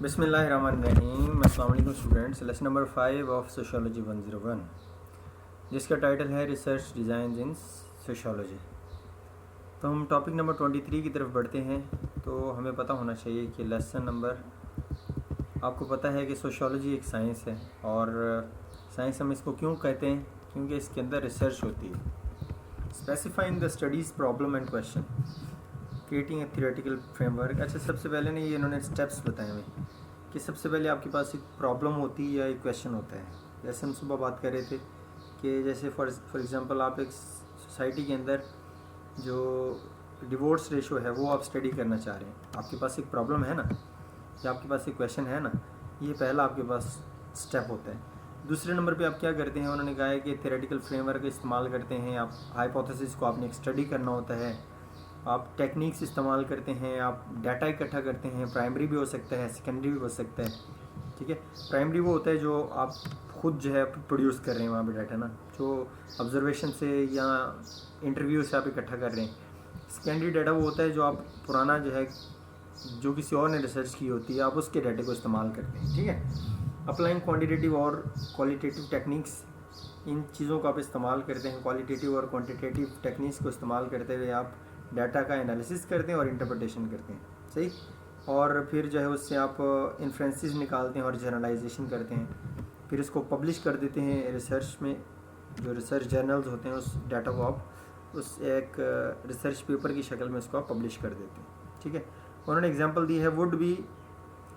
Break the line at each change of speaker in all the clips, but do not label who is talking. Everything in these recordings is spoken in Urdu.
بسم اللہ الرحمن الرحیم. السلام علیکم students. Lesson number 5 of sociology 101 جس کا ٹائٹل ہے ریسرچ ڈیزائنز ان سوشیولوجی. تو ہم ٹاپک نمبر 23 کی طرف بڑھتے ہیں. تو ہمیں پتہ ہونا چاہیے کہ لیسن نمبر آپ کو پتہ ہے کہ سوشیولوجی ایک سائنس ہے، اور سائنس ہم اس کو کیوں کہتے ہیں؟ کیونکہ اس کے اندر ریسرچ ہوتی ہے. Specifying the studies problem and question, creating a theoretical frame work. اچھا، سب سے پہلے یہ انہوں نے اسٹیپس بتائے ہوئے کہ سب سے پہلے آپ کے پاس ایک پرابلم ہوتی ہے یا ایک کویشچن ہوتا ہے. جیسے ہم صبح بات کر رہے تھے کہ جیسے فار ایگزامپل آپ ایک سوسائٹی کے اندر جو ڈیورس ریشو ہے وہ آپ اسٹڈی کرنا چاہ رہے ہیں. آپ کے پاس ایک پرابلم ہے نا، یا آپ کے پاس ایک کویشچن ہے نا، یہ پہلا آپ کے پاس اسٹیپ ہوتا ہے. دوسرے نمبر پہ آپ کیا کرتے ہیں؟ انہوں نے کہا ہے کہ تھیوریٹیکل فریم ورک استعمال کرتے ہیں. آپ ہائپوتھیسس کو آپ نے ایک اسٹڈی کرنا ہوتا ہے، آپ ٹیکنیکس استعمال کرتے ہیں، آپ ڈیٹا اکٹھا کرتے ہیں. پرائمری بھی ہو سکتا ہے، سیکنڈری بھی ہو سکتا ہے. ٹھیک ہے، پرائمری وہ ہوتا ہے جو آپ خود جو ہے پروڈیوس کر رہے ہیں وہاں پہ ڈیٹا نا، جو آبزرویشن سے یا انٹرویو سے آپ اکٹھا کر رہے ہیں. سیکنڈری ڈیٹا وہ ہوتا ہے جو آپ پرانا جو ہے جو کسی اور نے ریسرچ کی ہوتی ہے، آپ اس کے ڈیٹے کو استعمال کرتے ہیں. ٹھیک ہے، اپلائنگ کوانٹیٹیو اور کوالیٹیٹیو ٹیکنیکس، ان چیزوں کو آپ استعمال کرتے ہیں. کوالیٹیٹیو اور کوانٹیٹیو ٹیکنیکس کو استعمال کرتے ہوئے آپ ڈیٹا کا انالیسس کرتے ہیں اور انٹرپریٹیشن کرتے ہیں. صحیح، اور پھر جو ہے اس سے آپ انفرنسز نکالتے ہیں اور جرنلائزیشن کرتے ہیں. پھر اس کو پبلش کر دیتے ہیں ریسرچ میں، جو ریسرچ جرنلز ہوتے ہیں. اس ڈیٹا کو آپ اس ایک ریسرچ پیپر کی شکل میں اس کو آپ پبلش کر دیتے ہیں. ٹھیک ہے، انہوں نے اگزامپل دی ہے would be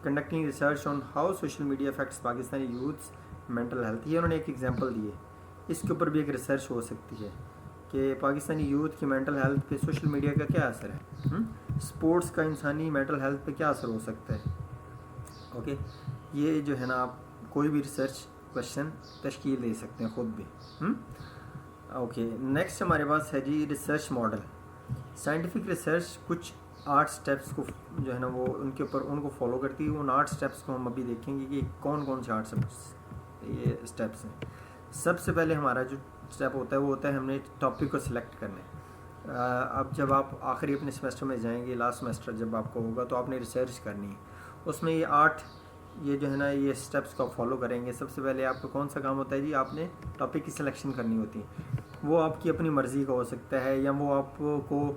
conducting research on how social media affects Pakistani youths mental health. یہ انہوں نے ایک ایگزامپل دی ہے، اس کے اوپر بھی ایک ریسرچ ہو سکتی ہے کہ پاکستانی یوتھ کی مینٹل ہیلتھ پہ سوشل میڈیا کا کیا اثر ہے، سپورٹس کا انسانی مینٹل ہیلتھ پہ کیا اثر ہو سکتا ہے. اوکے، یہ جو ہے نا آپ کوئی بھی ریسرچ کویشچن تشکیل دے سکتے ہیں خود بھی. اوکے، نیکسٹ ہمارے پاس ہے جی ریسرچ ماڈل. سائنٹیفک ریسرچ کچھ 8 اسٹیپس کو جو ہے نا وہ ان کے اوپر ان کو فالو کرتی ہے. ان 8 اسٹیپس کو ہم ابھی دیکھیں گے کہ کون کون سے 8 یہ اسٹیپس ہیں. سب سے پہلے ہمارا جو اسٹیپ ہوتا ہے وہ ہوتا ہے ہم نے ٹاپک کو سلیکٹ کرنا ہے. اب جب آپ آخری اپنے سیمسٹر میں جائیں گے، لاسٹ سیمسٹر جب آپ کو ہوگا، تو آپ نے ریسرچ کرنی ہے. اس میں یہ 8 یہ جو ہے نا یہ اسٹیپس کو فالو کریں گے. سب سے پہلے آپ کا کون سا کام ہوتا ہے جی؟ آپ نے ٹاپک کی سلیکشن کرنی ہوتی ہے. وہ آپ کی اپنی مرضی کا ہو سکتا ہے، یا وہ آپ کو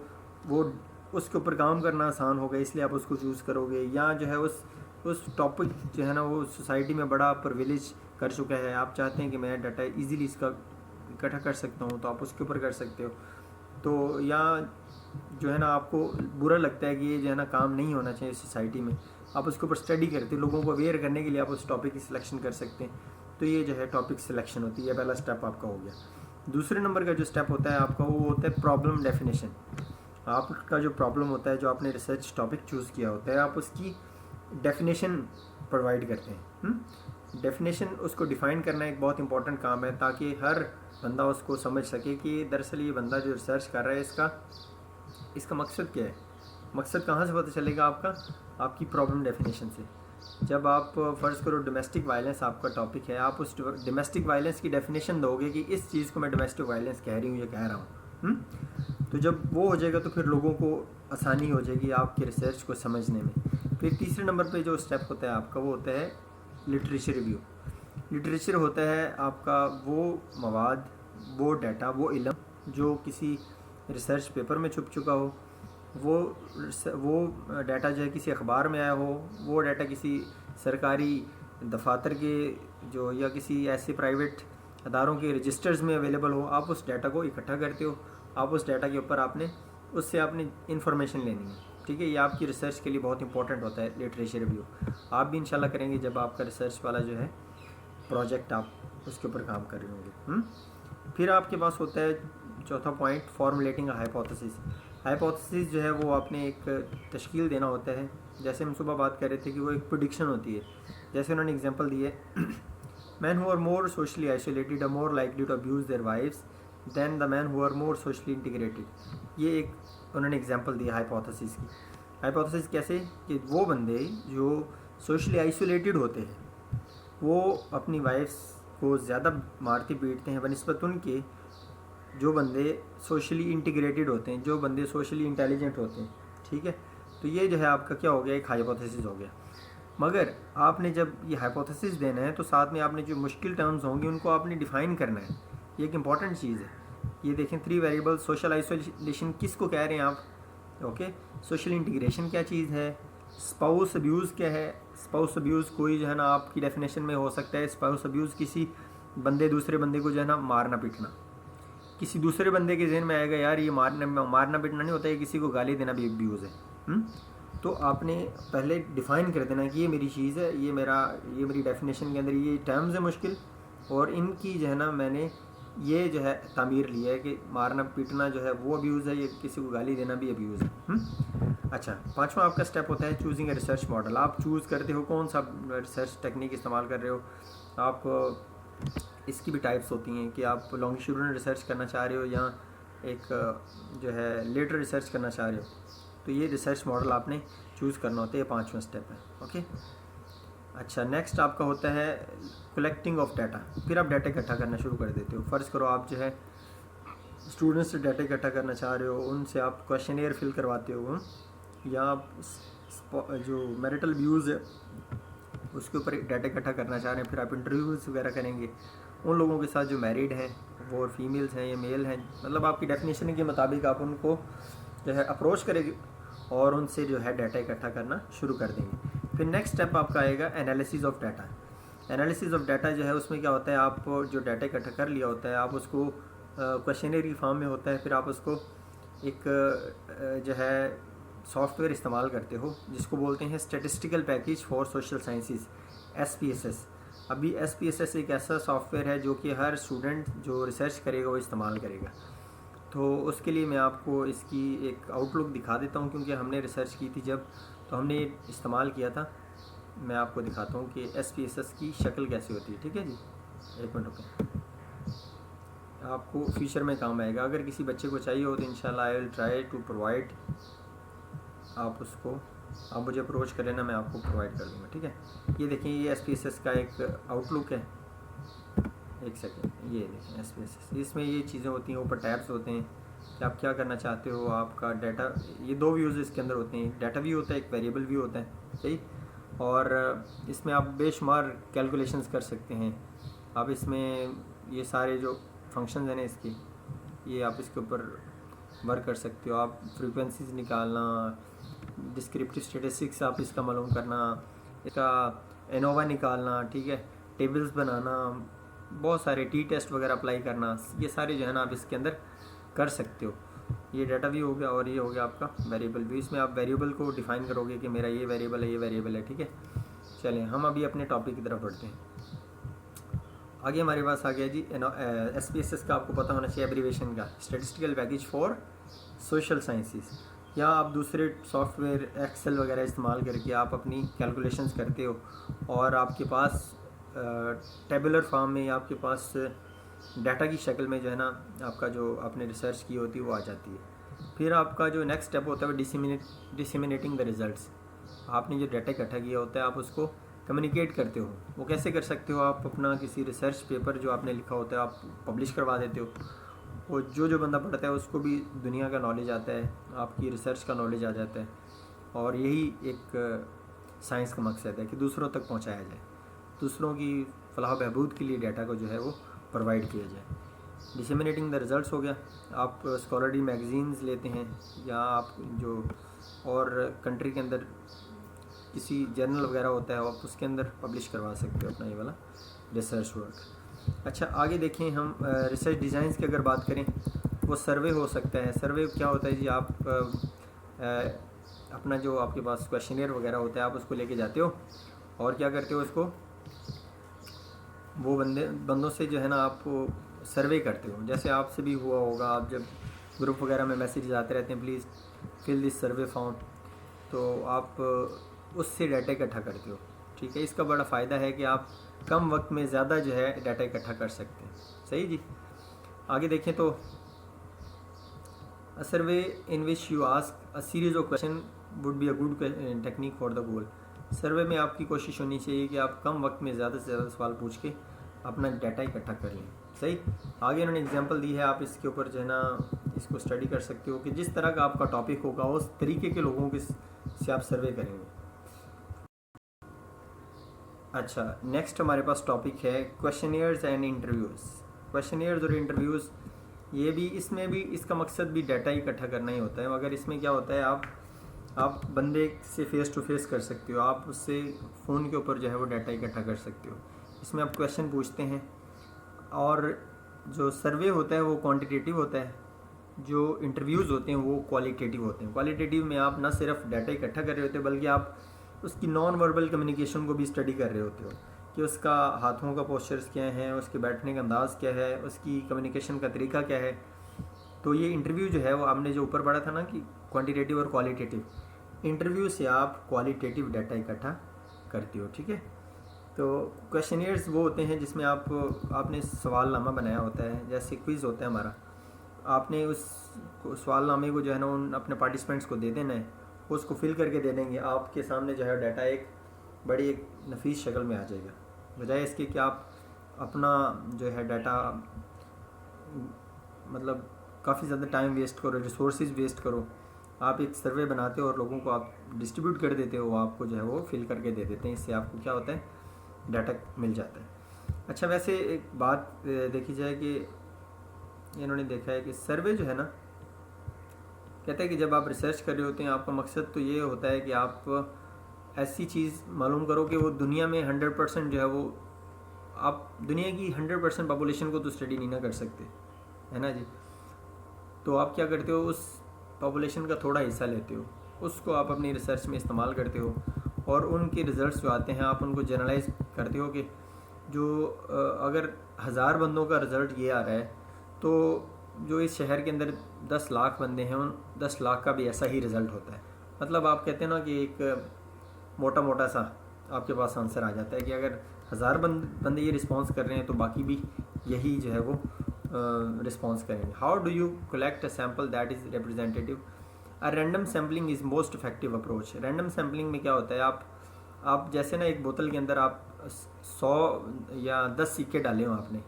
وہ اس کے اوپر کام کرنا آسان ہوگا اس لیے آپ اس کو چوز کرو گے، یا جو ہے اس ٹاپک جو ہے نا وہ سوسائٹی میں بڑا پرویلیج کر چکا ہے. آپ چاہتے ہیں کہ میں ڈیٹا ایزیلی اس کا اکٹھا کر سکتا ہوں، تو آپ اس کے اوپر کر سکتے ہو. تو یا جو ہے نا آپ کو برا لگتا ہے کہ یہ جو ہے نا کام نہیں ہونا چاہیے سوسائٹی میں، آپ اس کے اوپر اسٹڈی کرتے ہیں، لوگوں کو اویئر کرنے کے لیے آپ اس ٹاپک کی سلیکشن کر سکتے ہیں. تو یہ جو ہے ٹاپک سلیکشن ہوتی ہے. یہ پہلا اسٹیپ آپ کا ہو گیا. دوسرے نمبر کا جو اسٹیپ ہوتا ہے آپ کا وہ ہوتا ہے پرابلم ڈیفینیشن. آپ کا جو پرابلم ہوتا ہے، جو آپ نے ریسرچ ٹاپک چوز کیا ہوتا ہے، آپ اس کی ڈیفینیشن پرووائڈ کرتے ہیں. ڈیفینیشن اس کو ڈیفائن کرنا ایک بہت امپورٹنٹ کام ہے، تاکہ ہر بندہ اس کو سمجھ سکے کہ دراصل یہ بندہ جو ریسرچ کر رہا ہے اس کا مقصد کیا ہے. مقصد کہاں سے پتہ چلے گا آپ کا؟ آپ کی پرابلم ڈیفینیشن سے. جب آپ فرض کرو ڈومیسٹک وائلنس آپ کا ٹاپک ہے، آپ اس ڈومیسٹک وائلنس کی ڈیفینیشن دو گے کہ اس چیز کو میں ڈومیسٹک وائلنس کہہ رہی ہوں یا کہہ رہا ہوں. تو جب وہ ہو جائے گا تو پھر لوگوں کو آسانی ہو جائے گی آپ کے ریسرچ کو سمجھنے میں. پھر تیسرے نمبر پہ جو اسٹیپ ہوتا ہے آپ کا وہ ہوتا ہے لٹریچر ریویو. لٹریچر ہوتا ہے آپ کا وہ مواد، وہ ڈیٹا، وہ علم جو کسی ریسرچ پیپر میں چھپ چکا ہو، وہ ڈیٹا جو ہے کسی اخبار میں آیا ہو، وہ ڈیٹا کسی سرکاری دفاتر کے جو یا کسی ایسے پرائیویٹ اداروں کے رجسٹرز میں اویلیبل ہو. آپ اس ڈیٹا کو اکٹھا کرتے ہو. آپ اس ڈیٹا کے اوپر اس سے آپ نے انفارمیشن لینی ہے. ٹھیک ہے، یہ آپ کی ریسرچ کے لیے بہت امپورٹنٹ ہوتا ہے لٹریچر ریویو. آپ بھی انشاءاللہ کریں گے جب آپ کا ریسرچ والا جو ہے پروجیکٹ آپ اس کے اوپر کام کر رہے ہوں گے. پھر آپ کے پاس ہوتا ہے چوتھا پوائنٹ، فارمولیٹنگ ہائپوتھیسس. ہائپوتھیسس جو ہے وہ آپ نے ایک تشکیل دینا ہوتا ہے. جیسے ہم صبح بات کر رہے تھے کہ وہ ایک پریڈکشن ہوتی ہے. جیسے انہوں نے اگزامپل دی ہے، men who are more socially isolated are more likely to abuse their wives than the men who are more socially integrated. یہ ایک انہوں نے اگزامپل دی ہائپوتھیسس کی. ہائپوتھیسس کیسے کہ وہ بندے جو سوشلی آئسولیٹڈ ہوتے ہیں وہ اپنی وائفس کو زیادہ مارتے پیٹتے ہیں بنسبت ان کے جو بندے سوشلی انٹیگریٹڈ ہوتے ہیں، جو بندے سوشلی انٹیلیجنٹ ہوتے ہیں. ٹھیک ہے، تو یہ جو ہے آپ کا کیا ہو گیا؟ ایک ہائپوتھیسس ہو گیا. مگر آپ نے جب یہ ہائپوتھیسس دینا ہے تو ساتھ میں آپ نے جو مشکل ٹرمز ہوں گے ان کو آپ نے ڈیفائن کرنا ہے. یہ ایک امپورٹنٹ چیز ہے. یہ دیکھیں 3 ویریبل. سوشل آئسولیشن کس کو کہہ رہے ہیں آپ؟ اوکے. سوشل انٹیگریشن کیا چیز ہے؟ اسپاؤس ابیوز کیا ہے؟ اسپاؤس ابیوز کوئی جو ہے نا آپ کی ڈیفینیشن میں ہو سکتا ہے اسپاؤس ابیوز کسی بندے دوسرے بندے کو جو ہے نا مارنا پیٹنا. کسی دوسرے بندے کے ذہن میں آئے گا یار یہ مارنا پیٹنا نہیں ہوتا، یہ کسی کو گالی دینا بھی ابیوز ہے. تو آپ نے پہلے ڈیفائن کر دینا کہ یہ میری چیز ہے، یہ میری ڈیفینیشن کے اندر یہ ٹرمز ہے مشکل، اور ان کی جو ہے نا میں نے یہ جو ہے تعمیر لی ہے کہ مارنا پیٹنا جو ہے وہ ابیوز ہے، یہ کسی کو گالی دینا بھی ابیوز ہے. اچھا، 5واں آپ کا اسٹیپ ہوتا ہے چوزنگ اے ریسرچ ماڈل. آپ چوز کرتے ہو کون سا ریسرچ ٹیکنیک استعمال کر رہے ہو. آپ اس کی بھی ٹائپس ہوتی ہیں کہ آپ لانگیٹیوڈنل ریسرچ کرنا چاہ رہے ہو یا ایک جو ہے لیٹر ریسرچ کرنا چاہ رہے ہو. تو یہ ریسرچ ماڈل آپ نے چوز کرنا ہوتا ہے. یہ 5واں اسٹیپ ہے. اوکے. اچھا، نیکسٹ آپ کا ہوتا ہے کلیکٹنگ آف ڈیٹا. پھر آپ ڈیٹا اکٹھا کرنا شروع کر دیتے ہو. فرض کرو آپ جو ہے اسٹوڈنٹس سے ڈیٹا اکٹھا کرنا چاہ رہے ہو، ان سے آپ کویشچنیئر فل کرواتے ہو، یا آپ جو میرٹل ویوز ہے اس کے اوپر ڈیٹا اکٹھا کرنا چاہ رہے ہیں. پھر آپ انٹرویوز وغیرہ کریں گے ان لوگوں کے ساتھ جو میریڈ ہیں، وہ فیمیلز ہیں یا میل ہیں، مطلب آپ کی ڈیفینیشن کے مطابق آپ ان کو جو ہے اپروچ کریں گے اور ان سے جو ہے ڈیٹا اکٹھا کرنا شروع کر دیں گے. پھر نیکسٹ اسٹیپ آپ کا آئے گا analysis of data. Analysis of data جو ہے اس میں کیا ہوتا ہے، آپ جو ڈیٹا اکٹھا کر لیا ہوتا ہے آپ اس کو کویشچنیئر کی فارم میں ہوتا ہے. پھر آپ اس کو ایک جو ہے سافٹ ویئر استعمال کرتے ہو جس کو بولتے ہیں statistical package for social sciences, SPSS. ابھی SPSS ایک ایسا سافٹ ویئر ہے جو کہ ہر اسٹوڈنٹ جو ریسرچ کرے گا وہ استعمال کرے گا. تو اس کے لیے میں آپ کو اس کی ایک آؤٹ لک دکھا دیتا ہوں، کیونکہ ہم نے ریسرچ کی تھی جب تو ہم نے یہ استعمال کیا تھا. میں آپ کو دکھاتا ہوں کہ SPSS کی شکل کیسی ہوتی ہے. ٹھیک ہے جی، ایک منٹ رکیں. آپ کو فیوچر میں کام آئے گا. اگر کسی بچے کو چاہیے ہو تو انشاءاللہ آئی ول ٹرائی ٹو پرووائڈ. آپ مجھے اپروچ کر لینا، میں آپ کو پرووائڈ کر دوں گا. ٹھیک ہے. یہ دیکھیں، یہ SPSS کا ایک آؤٹ لک ہے. ایک سیکنڈ، یہ دیکھیں SPSS. اس میں یہ چیزیں ہوتی ہیں، اوپر ٹیبس ہوتے ہیں کہ آپ کیا کرنا چاہتے ہو. آپ کا ڈیٹا، یہ 2 ویوز اس کے اندر ہوتے ہیں، ڈیٹا ویو ہوتا ہے، ایک ویریبل ویو ہوتا ہے. صحیح. اور اس میں آپ بے شمار کیلکولیشنز کر سکتے ہیں. آپ اس میں یہ سارے جو فنکشنز ہیں نا اس کی، یہ آپ اس کے اوپر ورک کر سکتے ہو. آپ فریکوینسیز نکالنا، ڈسکرپٹیو اسٹیٹسٹکس آپ اس کا معلوم کرنا، اس کا انووا نکالنا، ٹھیک ہے، ٹیبلز بنانا، بہت سارے ٹی ٹیسٹ وغیرہ اپلائی کرنا، یہ سارے جو ہے نا آپ اس کے اندر کر سکتے ہو. یہ ڈیٹا ویو ہو گیا اور یہ ہو گیا آپ کا ویریبل ویو. اس میں آپ ویریبل کو ڈیفائن کرو گے کہ میرا یہ ویریبل ہے، یہ ویریبل ہے. ٹھیک ہے. چلیں ہم ابھی اپنے ٹاپک کی طرف بڑھتے ہیں. آگے ہمارے پاس آ گیا جی SPSS کا. آپ کو پتہ ہونا چاہیے ایبریویشن کا، statistical package for social sciences. یا آپ دوسرے سافٹ ویئر ایکسل وغیرہ استعمال کر کے آپ اپنی کیلکولیشنز کرتے ہو اور آپ کے پاس ٹیبولر فارم میں یا آپ کے پاس ڈیٹا کی شکل میں جو ہے نا آپ کا جو آپ نے ریسرچ کی ہوتی ہے وہ آ جاتی ہے. پھر آپ کا جو نیکسٹ اسٹیپ ہوتا ہے وہ ڈسیمینیٹنگ دا ریزلٹس. آپ نے جو ڈیٹا اکٹھا کیا ہوتا ہے آپ اس کو کمیونیکیٹ کرتے ہو. وہ کیسے کر سکتے ہو؟ آپ اپنا کسی ریسرچ پیپر جو آپ نے لکھا ہوتا ہے آپ پبلش کروا دیتے ہو. وہ جو بندہ پڑھتا ہے اس کو بھی دنیا کا نالج آتا ہے، آپ کی ریسرچ کا نالج آ جاتا ہے. اور یہی ایک سائنس کا مقصد ہے کہ دوسروں تک پہنچایا جائے، دوسروں کی فلاح و بہبود کے لیے ڈیٹا کو جو ہے وہ پرووائڈ کیا جائے. ڈسیمینیٹنگ دا ریزلٹس ہو گیا. آپ اسکالرلی میگزینز لیتے ہیں یا آپ جو اور کنٹری کے اندر کسی جرنل وغیرہ ہوتا ہے آپ اس کے اندر پبلش کروا سکتے ہو اپنا یہ والا ریسرچ ورک. اچھا آگے دیکھیں ہم ریسرچ ڈیزائنز کی اگر بات کریں، وہ سروے ہو سکتا ہے. سروے کیا ہوتا ہے جی؟ آپ اپنا جو آپ کے پاس کویشچنیئر وغیرہ ہوتا ہے آپ اس کو لے کے جاتے ہو اور کیا کرتے ہو، اس کو وہ بندوں سے جو ہے نا آپ سروے کرتے ہو. جیسے آپ سے بھی ہوا ہوگا، آپ جب گروپ وغیرہ میں میسیجز آتے رہتے ہیں please fill this survey form, تو آپ اس سے ڈیٹا اکٹھا کرتے ہو. ٹھیک ہے. اس کا بڑا فائدہ ہے کہ آپ کم وقت میں زیادہ جو ہے ڈیٹا اکٹھا کر سکتے ہیں. صحیح جی. آگے دیکھیں تو a survey in which you ask a series of question would be a good technique for the goal. Survey میں آپ کی کوشش ہونی چاہیے کہ آپ کم وقت میں زیادہ سے زیادہ سوال پوچھ کے اپنا ڈیٹا اکٹھا کر لیں. صحیح. آگے انہوں نے اگزامپل دی ہے، آپ اس کے اوپر جو ہے نا اس کو اسٹڈی کر سکتے ہو کہ جس طرح کا آپ کا ٹاپک ہوگا اس طریقے کے لوگوں کے سے آپ سروے کریں گے. اچھا، نیکسٹ ہمارے پاس ٹاپک ہے کویشچنیئرز اینڈ انٹرویوز. کویشچنیئرز اور انٹرویوز، یہ بھی اس میں بھی اس کا مقصد بھی ڈیٹا اکٹھا کرنا ہی ہوتا ہے. مگر اس میں کیا ہوتا ہے، آپ بندے سے فیس ٹو فیس کر سکتے ہو، آپ اس سے فون کے اوپر جو ہے وہ ڈیٹا اکٹھا کر سکتے ہو. اس میں آپ کویشچن پوچھتے ہیں، اور جو سروے ہوتا ہے وہ کوانٹیٹیو ہوتا ہے، جو انٹرویوز ہوتے ہیں وہ کوالیٹیٹیو ہوتے ہیں. کوالیٹیٹیو میں آپ نہ صرف ڈیٹا اکٹھا کر رہے ہوتے بلکہ آپ اس کی نان وربل کمیونیکیشن کو بھی اسٹڈی کر رہے ہوتے ہو کہ اس کا ہاتھوں کا پوسچرز کیا ہیں، اس کے بیٹھنے کا انداز کیا ہے، اس کی کمیونیکیشن کا طریقہ کیا ہے. تو یہ انٹرویو جو ہے وہ آپ نے جو اوپر پڑھا تھا نا کہ کوانٹیٹیو اور کوالیٹیٹیو، انٹرویو سے آپ کوالیٹیٹیو ڈیٹا اکٹھا کرتے ہو. ٹھیک ہے، تو کویشچنیئرز وہ ہوتے ہیں جس میں آپ نے سوال نامہ بنایا ہوتا ہے، جیسے کوئز ہوتا ہے ہمارا. آپ نے اس سوال نامے کو جو ہے نا ان اپنے پارٹیسپینٹس کو دے دینا ہے، اس کو فل کر کے دے دیں گے. آپ کے سامنے جو ہے ڈیٹا ایک بڑی ایک نفیس شکل میں آ جائے گا، بجائے اس کے کہ آپ اپنا جو ہے ڈیٹا مطلب کافی زیادہ ٹائم ویسٹ کرو، ریسورسز ویسٹ کرو. آپ ایک سروے بناتے ہو اور لوگوں کو آپ ڈسٹریبیوٹ کر دیتے ہو، وہ آپ کو جو ہے وہ فل کر کے دے دیتے ہیں. اس سے آپ کو کیا ہوتا ہے، ڈیٹا مل جاتا ہے. اچھا، ویسے ایک بات دیکھی جائے کہ انہوں نے دیکھا ہے کہ سروے جو ہے نا، کہتے ہیں کہ جب آپ ریسرچ کر رہے ہوتے ہیں آپ کا مقصد تو یہ ہوتا ہے کہ آپ ایسی چیز معلوم کرو کہ وہ دنیا میں 100% جو ہے وہ، آپ دنیا کی 100% پاپولیشن کو تو اسٹڈی نہیں نہ کر سکتے، ہے نا جی. تو آپ کیا کرتے ہو، اس پاپولیشن کا تھوڑا حصہ لیتے ہو، اس کو آپ اپنی ریسرچ میں استعمال کرتے ہو، اور ان کے ریزلٹس جو آتے ہیں آپ ان کو جنرلائز کرتے ہو کہ جو اگر 1000 بندوں کا رزلٹ یہ آ رہا ہے تو جو اس شہر کے اندر 10 لاکھ بندے ہیں ان 10 لاکھ کا بھی ایسا ہی رزلٹ ہوتا ہے. مطلب آپ کہتے ہیں نا کہ ایک موٹا سا آپ کے پاس آنسر آ جاتا ہے کہ اگر 1000 بندے یہ رسپانس کر رہے ہیں تو باقی بھی یہی جو ہے وہ رسپانس کریں گے. How do you collect a sample that is representative? Random sampling is most effective approach. Random sampling میں کیا ہوتا ہے، آپ جیسے نا ایک بوتل کے اندر آپ 100 یا 10 سکے ڈالے ہوں آپ نے،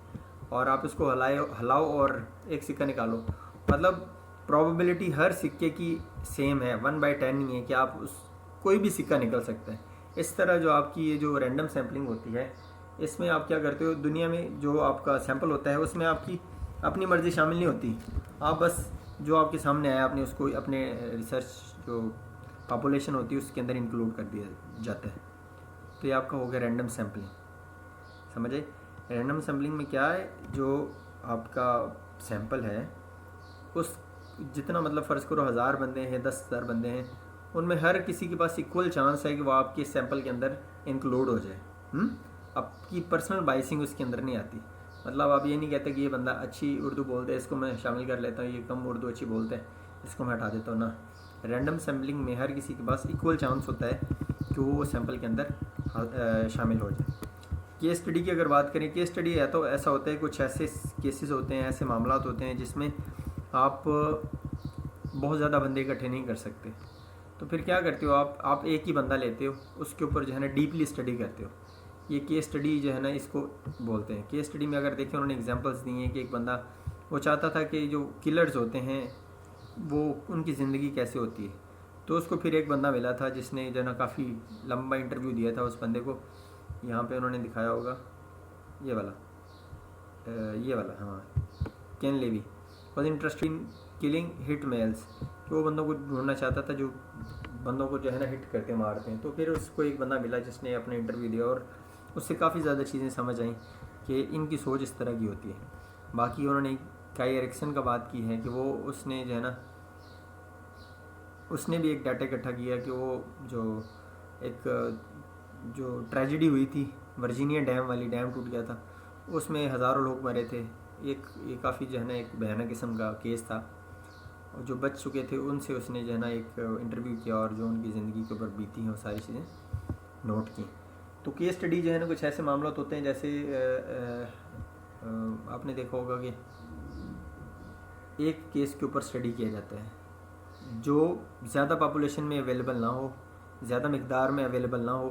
اور آپ اس کو ہلاؤ اور ایک سکہ نکالو. مطلب پرابیبلٹی ہر سکے کی سیم ہے، 1/10 نہیں ہے کہ آپ کوئی بھی سکہ نکل سکتا ہے. اس طرح جو آپ کی یہ جو رینڈم سیمپلنگ ہوتی ہے، اس میں آپ کیا کرتے ہو، دنیا میں جو آپ کا سیمپل ہوتا ہے اس میں آپ کی اپنی مرضی شامل نہیں ہوتی. آپ بس جو آپ کے سامنے آیا آپ نے اس کو اپنے ریسرچ جو پاپولیشن ہوتی ہے اس کے اندر انکلوڈ کر دیا جاتا ہے. تو یہ آپ کا ہو گیا رینڈم سیمپلنگ. سمجھے؟ رینڈم سیمپلنگ میں کیا ہے، جو آپ کا سیمپل ہے اس جتنا مطلب فرض کرو 1000 بندے ہیں، 10,000 بندے ہیں، ان میں ہر کسی کے پاس ایکول چانس ہے کہ وہ آپ کے سیمپل کے اندر انکلوڈ ہو جائے. آپ کی پرسنل بائسنگ اس کے اندر نہیں آتی. مطلب آپ یہ نہیں کہتے کہ یہ بندہ اچھی اردو بولتے ہے اس کو میں شامل کر لیتا ہوں، یہ کم اردو اچھی بولتے ہیں اس کو میں ہٹا دیتا ہوں. نا، رینڈم سیمپلنگ میں ہر کسی کے پاس ایکول چانس ہوتا ہے کہ وہ سیمپل کے اندر شامل ہو جائے. کیس اسٹڈی کی اگر بات کریں، کیس اسٹڈی ہے تو ایسا ہوتا ہے کچھ ایسے کیسز ہوتے ہیں، ایسے معاملات ہوتے ہیں جس میں آپ بہت زیادہ بندے اکٹھے نہیں کر سکتے. تو پھر کیا کرتے ہو، آپ ایک ہی بندہ لیتے ہو، اس کے اوپر جو ہے نا ڈیپلی اسٹڈی کرتے ہو. یہ کیس اسٹڈی جو ہے نا اس کو بولتے ہیں. کیس اسٹڈی میں اگر دیکھیں انہوں نے ایگزامپلس دی ہیں کہ ایک بندہ وہ چاہتا تھا کہ جو کلرز ہوتے ہیں وہ ان کی زندگی کیسے ہوتی ہے. تو اس کو پھر ایک بندہ ملا تھا جس نے جو ہے نا کافی لمبا انٹرویو دیا تھا اس بندے کو. یہاں پہ انہوں نے دکھایا ہوگا یہ والا ہاں، Ken Levy was interested in killing hit males. کہ وہ بندوں کو ڈھونڈنا چاہتا تھا جو بندوں کو جو ہے نا ہٹ کرتے مارتے ہیں. تو پھر اس کو ایک بندہ ملا جس نے اپنا انٹرویو دیا اور اس سے کافی زیادہ چیزیں سمجھ آئیں کہ ان کی سوچ اس طرح کی ہوتی ہے. باقی انہوں نے کائی ایرکسن کا بات کی ہے کہ وہ اس نے جو ہے نا اس نے بھی ایک ڈیٹا اکٹھا کیا کہ وہ جو ٹریجڈی ہوئی تھی ورجینیا ڈیم والی، ڈیم ٹوٹ گیا تھا، اس میں ہزاروں لوگ مرے تھے. یہ کافی جو ہے نا ایک بھیانک قسم کا کیس تھا. اور جو بچ چکے تھے ان سے اس نے جو ہے نا ایک انٹرویو کیا اور جو ان کی زندگی کے اوپر بیتی ہیں وہ ساری چیزیں نوٹ کی. تو کیس اسٹڈی جو ہے نا کچھ ایسے معاملات ہوتے ہیں جیسے آپ نے دیکھا ہوگا کہ ایک کیس کے اوپر اسٹڈی کیا جاتا ہے جو زیادہ پاپولیشن میں اویلیبل نہ ہو، زیادہ مقدار میں اویلیبل نہ ہو،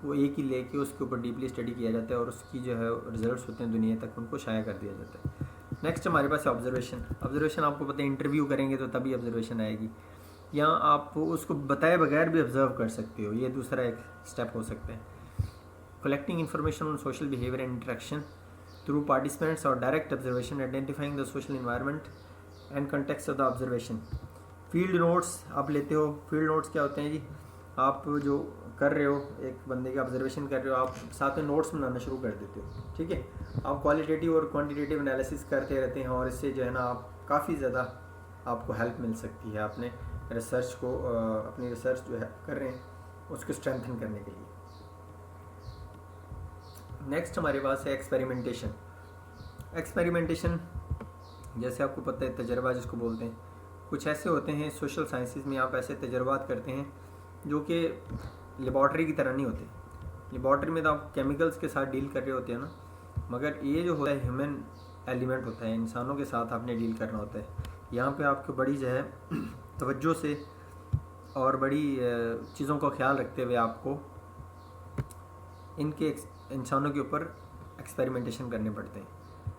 وہ ایک ہی لے کے اس کے اوپر ڈیپلی اسٹڈی کیا جاتا ہے اور اس کی جو ہے ریزلٹس ہوتے ہیں دنیا تک ان کو شائع کر دیا جاتا ہے. نیکسٹ ہمارے پاس آبزرویشن آپ کو پتہ ہے انٹرویو کریں گے تو تبھی آبزرویشن آئے گی، یا آپ اس کو بتائے بغیر بھی آبزرو کر سکتے ہو، یہ دوسرا ایک اسٹیپ ہو سکتا ہے. collecting information on social behavior and interaction through participants or direct observation, identifying the social environment and context of the observation. Field notes آپ لیتے ہو. فیلڈ نوٹس کیا ہوتے ہیں جی؟ آپ جو کر رہے ہو ایک بندے کا آبزرویشن کر رہے ہو, آپ ساتھ میں نوٹس بنانا شروع کر دیتے ہو, ٹھیک ہے. آپ کوالٹیٹیو اور کوانٹیٹیو انالیسس کرتے رہتے ہیں, اور اس سے جو ہے نا آپ کافی زیادہ آپ کو ہیلپ مل سکتی ہے اپنے ریسرچ کو, اپنی ریسرچ جو ہے کر رہے ہیں اس کو اسٹرینتھن کرنے کے لیے. نیکسٹ ہمارے پاس ہے ایکسپیریمنٹیشن. ایکسپیریمنٹیشن جیسے آپ کو پتہ ہے تجربہ جس کو بولتے ہیں. کچھ ایسے ہوتے ہیں سوشل سائنسز میں آپ ایسے تجربات کرتے ہیں جو کہ لیبارٹری کی طرح نہیں ہوتے. لیبارٹری میں تو آپ کیمیکلز کے ساتھ ڈیل کر رہے ہوتے ہیں نا, مگر یہ جو ہوتا ہے ہیومن ایلیمنٹ ہوتا ہے, انسانوں کے ساتھ آپ نے ڈیل کرنا ہوتا ہے. یہاں پہ آپ کو بڑی جو ہے توجہ سے اور بڑی چیزوں کا خیال رکھتے ہوئے آپ کو ان کے انسانوں کے اوپر ایکسپیریمنٹیشن کرنے پڑتے ہیں.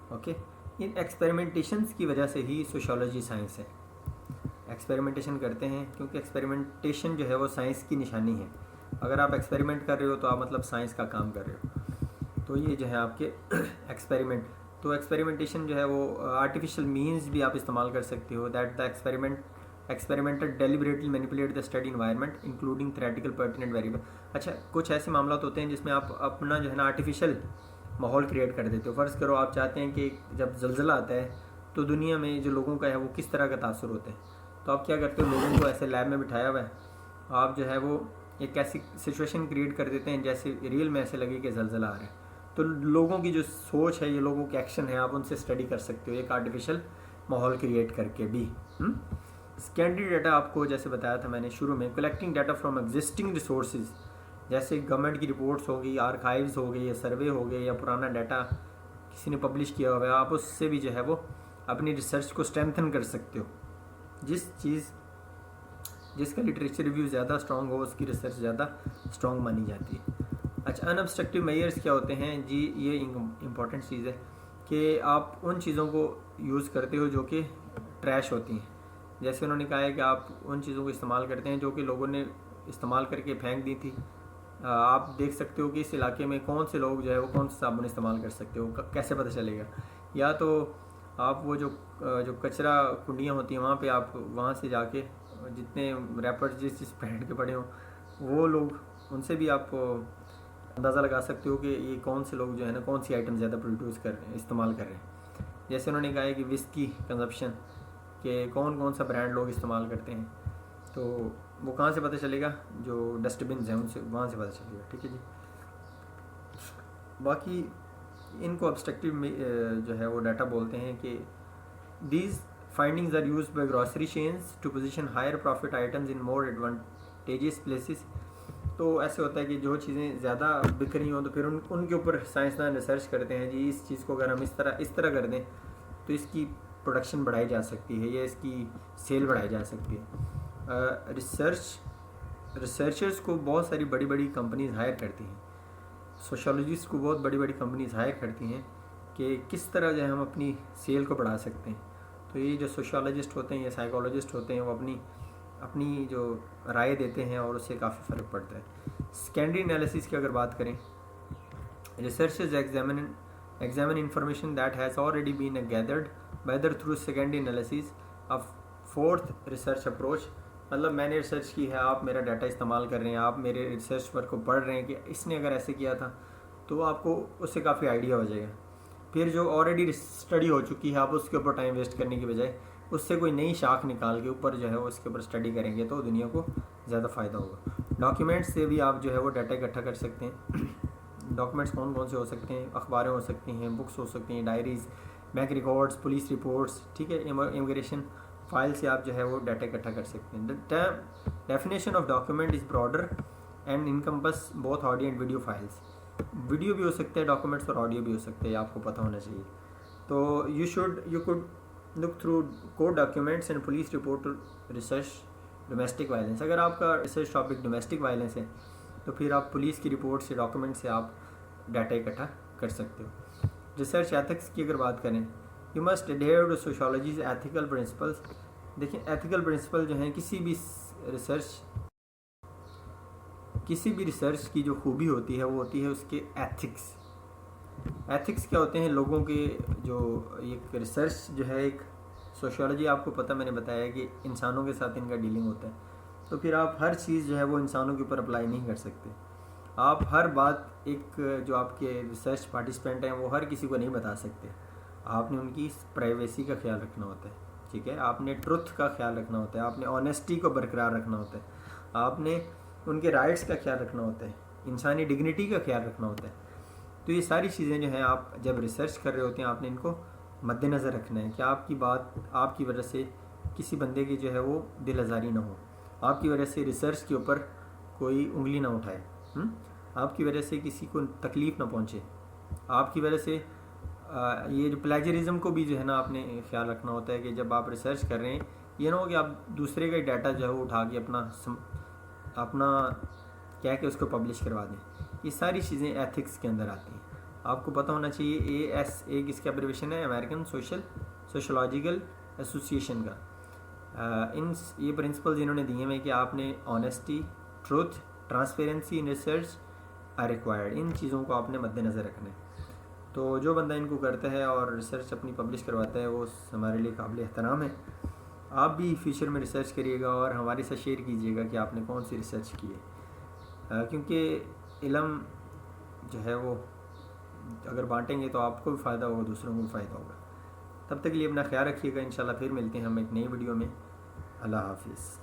اوکے, ان ایکسپیریمنٹیشنس کی وجہ سے ہی سوشیولوجی سائنس ہے. ایکسپیریمنٹیشن کرتے ہیں کیونکہ ایکسپیریمنٹیشن جو ہے وہ سائنس کی نشانی ہے. اگر آپ ایکسپیریمنٹ کر رہے ہو تو آپ مطلب سائنس کا کام کر رہے ہو. تو یہ جو ہے آپ کے ایکسپیریمنٹ, تو ایکسپیریمنٹیشن جو ہے وہ آرٹیفیشیل مینز بھی آپ استعمال کر سکتے ہو. That the experimenter deliberately manipulate the study environment including theoretical pertinent variable. اچھا, کچھ ایسے معاملات ہوتے ہیں جس میں آپ اپنا جو ہے نا آرٹیفیشیل ماحول کریٹ کر دیتے ہو. فرض کرو آپ چاہتے ہیں کہ جب زلزلہ آتا ہے تو دنیا میں جو لوگوں کا ہے وہ کس طرح کا تاثر ہوتا ہے. تو آپ کیا کرتے ہو, لوگوں کو ایسے لیب میں بٹھایا ہوا ہے, آپ جو ہے وہ ایک ایسی سچویشن کریٹ کر دیتے ہیں جیسے ریئل میں ایسے لگے کہ زلزلہ آ رہا ہے. تو لوگوں کی جو سوچ ہے, یہ لوگوں کے ایکشن ہے, آپ ان سے اسٹڈی کر سکتے ہو ایک آرٹیفیشیل ماحول کریٹ کر کے بھی. سیکنڈری ڈیٹا آپ کو جیسے بتایا تھا میں نے شروع میں, collecting data from existing resources, جیسے گورنمنٹ کی رپورٹس ہو گئی, آرکائیوز ہو گئی, یا سروے ہو گئے, یا پرانا ڈیٹا کسی نے پبلش کیا ہوا ہے, آپ اس سے بھی جو ہے وہ اپنی ریسرچ کو اسٹرینتھن کر سکتے ہو. جس کا لٹریچر ریویو زیادہ اسٹرانگ ہو اس کی ریسرچ زیادہ اسٹرانگ مانی جاتی ہے. اچھا, ان ابسٹرکٹیو میئرس کیا ہوتے ہیں جی؟ یہ امپورٹنٹ چیز ہے کہ آپ ان چیزوں کو یوز کرتے ہو جو کہ ٹریش ہوتی ہیں. جیسے انہوں نے کہا ہے کہ آپ ان چیزوں کو استعمال کرتے ہیں جو کہ لوگوں نے استعمال کر کے پھینک دی تھی. آپ دیکھ سکتے ہو کہ اس علاقے میں کون سے لوگ جو ہے وہ کون سا صابن استعمال کر سکتے ہو, کیسے پتہ چلے گا؟ یا تو آپ وہ جو کچرا کنڈیاں ہوتی ہیں وہاں پہ آپ وہاں سے جا کے جتنے ریپر جس برانڈ کے پڑے ہوں وہ لوگ, ان سے بھی آپ اندازہ لگا سکتے ہو کہ یہ کون سے لوگ جو ہے نا کون سی آئٹم زیادہ پروڈیوس کر رہے ہیں, استعمال کر رہے ہیں. جیسے انہوں نے کہا ہے کہ وسکی کنزپشن کہ کون سا برانڈ لوگ استعمال کرتے ہیں, تو وہ کہاں سے پتہ چلے گا؟ جو ڈسٹ بنز ہیں ان سے, وہاں سے پتہ چلے گا. ٹھیک ہے جی. باقی ان کو ابسٹرکٹیو جو ہے وہ ڈیٹا بولتے ہیں کہ these findings are used by grocery chains to position higher profit items in more advantageous places. تو ایسے ہوتا ہے کہ جو چیزیں زیادہ بک رہی ہوں تو پھر ان کے اوپر سائنسدان ریسرچ کرتے ہیں جی اس چیز کو اگر ہم اس طرح کر دیں تو اس کی پروڈکشن بڑھائی جا سکتی ہے یا اس کی سیل بڑھائی جا سکتی ہے. ریسرچرز کو بہت ساری بڑی بڑی کمپنیز ہائر کرتی ہیں, سوشولوجسٹ کو بہت بڑی بڑی کمپنیز ہائر کرتی ہیں کہ کس طرح جو ہے ہم اپنی سیل کو بڑھا سکتے ہیں. تو یہ جو سوشولوجسٹ ہوتے ہیں یا سائیکالوجسٹ ہوتے ہیں وہ اپنی جو رائے دیتے ہیں اور اس سے کافی فرق پڑتا ہے. سیکنڈری انالیسس کی اگر بات کریں, researchers examine information that has already been gathered whether through secondary analysis. اب فورتھ ریسرچ اپروچ, مطلب میں نے ریسرچ کی ہے, آپ میرا ڈیٹا استعمال کر رہے ہیں, آپ میرے ریسرچ ورک کو پڑھ رہے ہیں کہ اس نے اگر ایسے کیا تھا, تو آپ کو اس سے کافی آئیڈیا ہو جائے گا. پھر جو آلریڈی اسٹڈی ہو چکی ہے آپ اس کے اوپر ٹائم ویسٹ کرنے کی بجائے اس سے کوئی نئی شاخ نکال کے اوپر جو ہے وہ اس کے اوپر اسٹڈی کریں گے تو دنیا کو زیادہ فائدہ ہوگا. ڈاکیومنٹس سے بھی آپ جو ہے وہ ڈیٹا اکٹھا کر سکتے ہیں. ڈاکیومنٹس کون سے ہو سکتے ہیں؟ اخباریں ہو سکتی ہیں, بکس ہو سکتی ہیں, diaries, bank records, police reports, ٹھیک ہے, امیگریشن فائل سے آپ جو ہے وہ ڈیٹا اکٹھا کر سکتے ہیں. Definition of document is broader and encompass both audio and video files. Video بھی ہو سکتے ہیں ڈاکیومنٹس اور آڈیو بھی ہو سکتے ہیں, آپ کو پتہ ہونا چاہیے. تو you could look through court documents and police report to research domestic violence. اگر آپ کا ریسرچ ٹاپک ڈومیسٹک وائلنس ہے تو پھر آپ پولیس کی رپورٹ سے, ڈاکیومنٹ سے آپ ڈیٹا اکٹھا کر سکتے ہو. ریسرچ ایتھکس کی اگر بات کریں, you must adhere to sociology's ethical principles. دیکھیں ایتھیکل پرنسپل جو ہیں کسی بھی ریسرچ کسی بھی ریسرچ کی جو خوبی ہوتی ہے وہ ہوتی ہے اس کے ایتھکس. ایتھکس کیا ہوتے ہیں؟ لوگوں کے جو ایک ریسرچ جو ہے، ایک سوشیالوجی آپ کو پتہ میں نے بتایا کہ انسانوں کے ساتھ ان کا ڈیلنگ ہوتا ہے، تو پھر آپ ہر چیز جو ہے وہ انسانوں کے اوپر اپلائی نہیں کر سکتے. آپ ہر بات ایک جو آپ کے ریسرچ پارٹیسپینٹ ہیں وہ ہر کسی کو نہیں بتا سکتے. آپ نے ان کی پرائیویسی کا خیال رکھنا ہوتا ہے، ٹھیک ہے. آپ نے ٹروتھ کا خیال رکھنا ہوتا ہے، آپ نے آنیسٹی کو برقرار رکھنا ہوتا ہے، آپ نے ان کے رائٹس کا خیال رکھنا ہوتا ہے، انسانی ڈگنیٹی کا خیال رکھنا ہوتا ہے. تو یہ ساری چیزیں جو ہیں آپ جب ریسرچ کر رہے ہوتے ہیں آپ نے ان کو مد نظر رکھنا ہے کہ آپ کی بات آپ کی وجہ سے کسی بندے کی جو ہے وہ دل آزاری نہ ہو، آپ کی وجہ سے ریسرچ کے اوپر کوئی انگلی نہ اٹھائے، آپ کی وجہ سے کسی کو تکلیف نہ پہنچے، آپ کی وجہ سے یہ جو پلیجرزم کو بھی جو ہے نا آپ نے خیال رکھنا ہوتا ہے کہ جب آپ ریسرچ کر رہے ہیں یہ نہ ہو کہ آپ دوسرے کا ڈیٹا جو ہے وہ اٹھا کے اپنا کہہ کے اس کو پبلش کروا دیں. یہ ساری چیزیں ایتھکس کے اندر آتی ہیں. آپ کو پتہ ہونا چاہیے ASA کس کا ایبریویشن ہے؟ امریکن سوشولوجیکل ایسوسیشن کا. یہ پرنسپلز انہوں نے دیے ہیں کہ آپ نے honesty, truth, transparency in research are required. ان چیزوں کو آپ نے مد نظر رکھنا ہے. تو جو بندہ ان کو کرتا ہے اور ریسرچ اپنی پبلش کرواتا ہے وہ ہمارے لیے قابل احترام ہے. آپ بھی فیوچر میں ریسرچ کریے گا اور ہمارے ساتھ شیئر کیجیے گا کہ آپ نے کون سی ریسرچ کی ہے، کیونکہ علم جو ہے وہ اگر بانٹیں گے تو آپ کو بھی فائدہ ہوگا، دوسروں کو بھی فائدہ ہوگا. تب تک کے لیے اپنا خیال رکھیے گا. انشاءاللہ پھر ملتے ہیں ہم ایک نئی ویڈیو میں. اللہ حافظ.